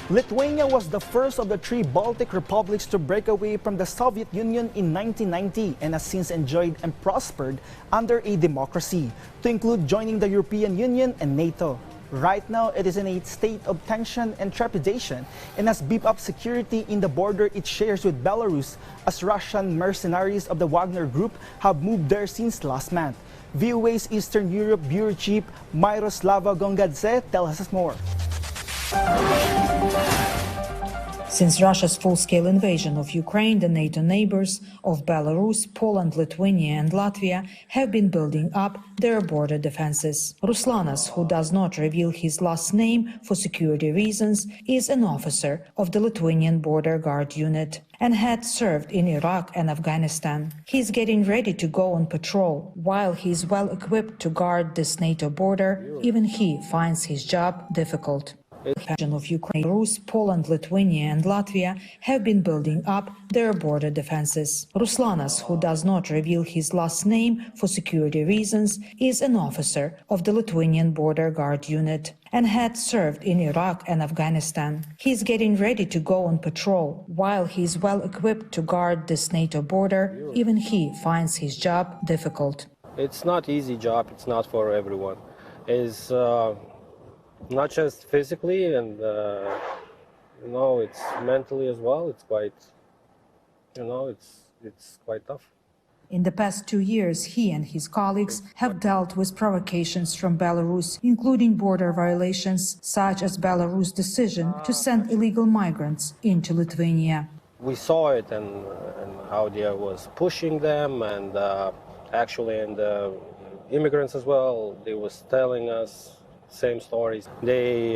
Lithuania was the first of the three Baltic republics to break away from the Soviet Union in 1990 and has since enjoyed and prospered under a democracy, to include joining the European Union and NATO. Right now, it is in a state of tension and trepidation and has beefed up security in the border it shares with Belarus, as Russian mercenaries of the Wagner Group have moved there since last month. VOA's Eastern Europe Bureau Chief Miroslava Gongadze tells us more. Since Russia's full-scale invasion of Ukraine, the NATO neighbors of Belarus, Poland, Lithuania and Latvia have been building up their border defenses. Ruslanas, who does not reveal his last name for security reasons, is an officer of the Lithuanian Border Guard unit and had served in Iraq and Afghanistan. He is getting ready to go on patrol. While he is well equipped to guard this NATO border, even he finds his job difficult. Of Ukraine, Belarus, Poland, Lithuania and Latvia have been building up their border defenses. Ruslanas, who does not reveal his last name for security reasons, is an officer of the Lithuanian Border Guard unit and had served in Iraq and Afghanistan. He is getting ready to go on patrol. While he is well equipped to guard this NATO border, even he finds his job difficult. It's not an easy job, it's not for everyone. It's not just physically and it's mentally as well. It's quite, it's quite tough. In the past 2 years, he and his colleagues have dealt with provocations from Belarus, including border violations such as Belarus' decision to send illegal migrants into Lithuania. We saw it and how they was pushing them and immigrants as well. They was telling us same stories. They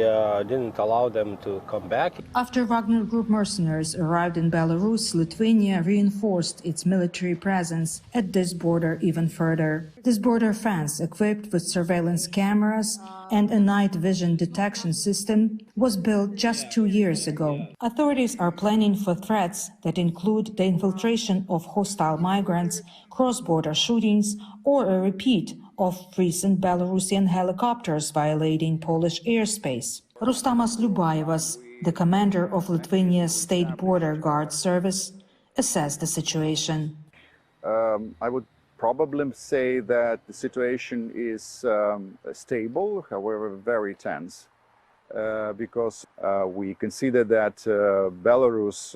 didn't allow them to come back. After Wagner Group mercenaries arrived in Belarus, Lithuania reinforced its military presence at this border even further. This border fence, equipped with surveillance cameras and a night vision detection system, was built just 2 years ago. Authorities are planning for threats that include the infiltration of hostile migrants, cross-border shootings, or a repeat of recent Belarusian helicopters violating Polish airspace. Rustamas Liubajevas, the commander of Lithuania's State Border Guard Service, assessed the situation. I would probably say that the situation is stable, however very tense, because we consider that Belarus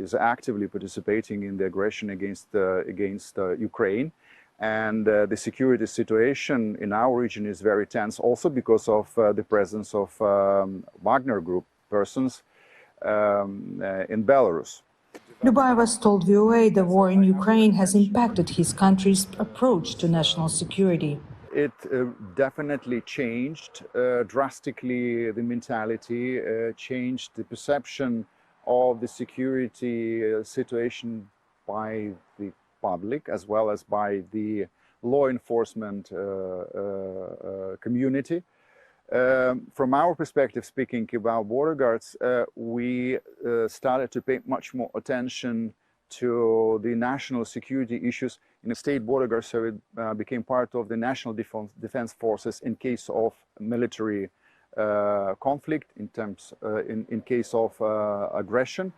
is actively participating in the aggression against Ukraine. And the security situation in our region is very tense, also because of the presence of Wagner Group persons in Belarus. Liubajevas told VOA the war in Ukraine has impacted his country's approach to national security. It definitely changed drastically the mentality, changed the perception of the security situation by the public as well as by the law enforcement community. From our perspective, speaking about border guards, we started to pay much more attention to the national security issues. In the State Border Guard Service became part of the National Defense Forces in case of military conflict, in case of aggression.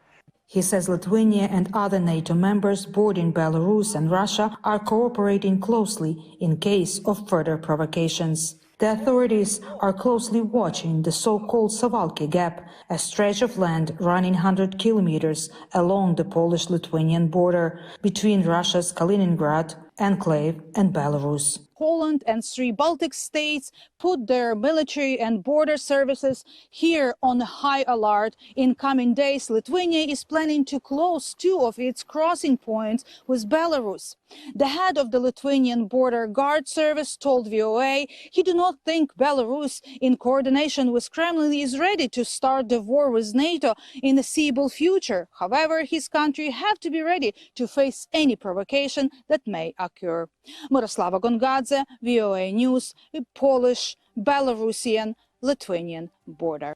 He says Lithuania and other NATO members bordering Belarus and Russia are cooperating closely in case of further provocations. The authorities are closely watching the so-called Suwalki Gap, a stretch of land running 100 kilometers along the Polish-Lithuanian border between Russia's Kaliningrad enclave and Belarus. Poland and 3 Baltic states put their military and border services here on high alert. In coming days, Lithuania is planning to close 2 of its crossing points with Belarus. The head of the Lithuanian Border Guard Service told VOA he does not think Belarus, in coordination with Kremlin, is ready to start the war with NATO in the foreseeable future. However, his country has to be ready to face any provocation that may occur. Miroslava Gongadze, VOA News, Polish, Belarusian, Lithuanian border.